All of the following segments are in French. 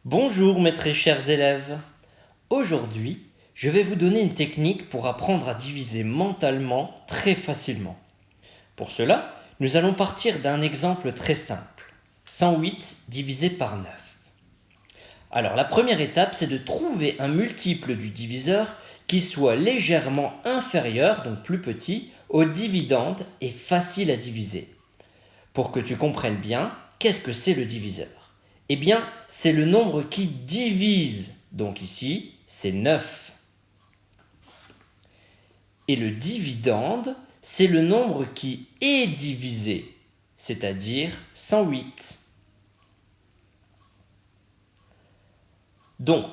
Bonjour mes très chers élèves. Aujourd'hui, je vais vous donner une technique pour apprendre à diviser mentalement très facilement. Pour cela, nous allons partir d'un exemple très simple. 108 divisé par 9. Alors la première étape, c'est de trouver un multiple du diviseur qui soit légèrement inférieur, donc plus petit, au dividende et facile à diviser. Pour que tu comprennes bien, qu'est-ce que c'est le diviseur? Eh bien, c'est le nombre qui divise. Donc ici, c'est 9. Et le dividende, c'est le nombre qui est divisé, c'est-à-dire 108. Donc,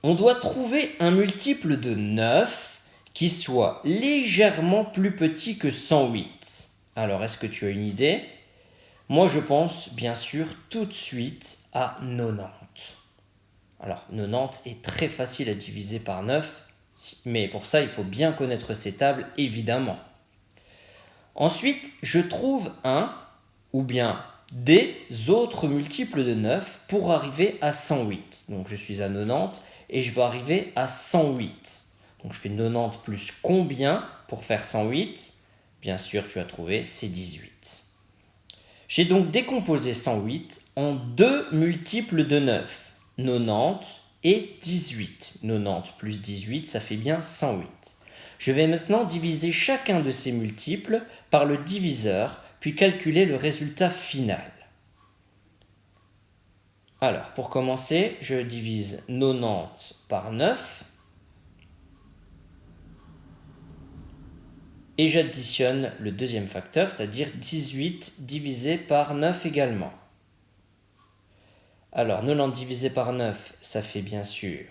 on doit trouver un multiple de 9 qui soit légèrement plus petit que 108. Alors, est-ce que tu as une idée? Moi, je pense bien sûr tout de suite à 90. Alors, 90 est très facile à diviser par 9, mais pour ça, il faut bien connaître ces tables, évidemment. Ensuite, je trouve un ou bien des autres multiples de 9 pour arriver à 108. Donc, je suis à 90 et je veux arriver à 108. Donc, je fais 90 plus combien pour faire 108? Bien sûr, tu as trouvé, c'est 18. J'ai donc décomposé 108 en deux multiples de 9, 90 et 18. 90 plus 18, ça fait bien 108. Je vais maintenant diviser chacun de ces multiples par le diviseur, puis calculer le résultat final. Alors, pour commencer, je divise 90 par 9 et j'additionne le deuxième facteur, c'est-à-dire 18 divisé par 9 également. Alors, 90 divisé par 9, ça fait bien sûr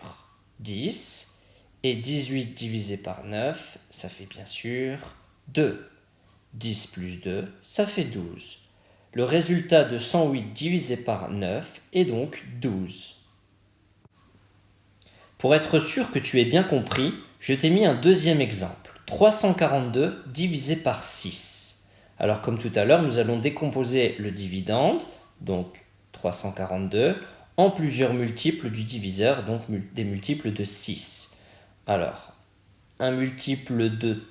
10. Et 18 divisé par 9, ça fait bien sûr 2. 10 plus 2, ça fait 12. Le résultat de 108 divisé par 9 est donc 12. Pour être sûr que tu aies bien compris, je t'ai mis un deuxième exemple. 342 divisé par 6. Alors comme tout à l'heure, nous allons décomposer le dividende, donc 342, en plusieurs multiples du diviseur, donc des multiples de 6. Alors, un multiple de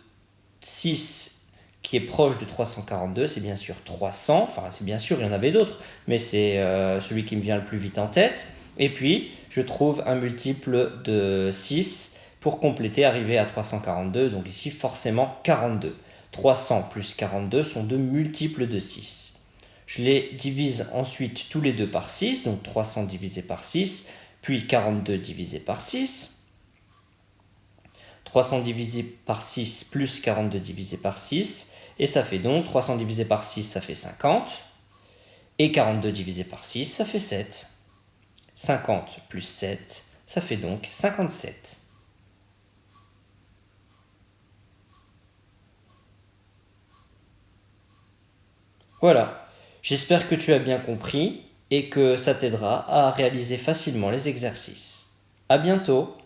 6 qui est proche de 342, c'est bien sûr 300. Enfin, c'est bien sûr, il y en avait d'autres, mais c'est celui qui me vient le plus vite en tête. Et puis, je trouve un multiple de 6 pour compléter, arriver à 342. Donc ici, forcément, 42. 300 plus 42 sont deux multiples de 6. Je les divise ensuite tous les deux par 6, donc 300 divisé par 6, puis 42 divisé par 6. 300 divisé par 6 plus 42 divisé par 6, et ça fait donc 300 divisé par 6, ça fait 50, et 42 divisé par 6, ça fait 7. 50 plus 7, ça fait donc 57. Voilà, j'espère que tu as bien compris et que ça t'aidera à réaliser facilement les exercices. À bientôt!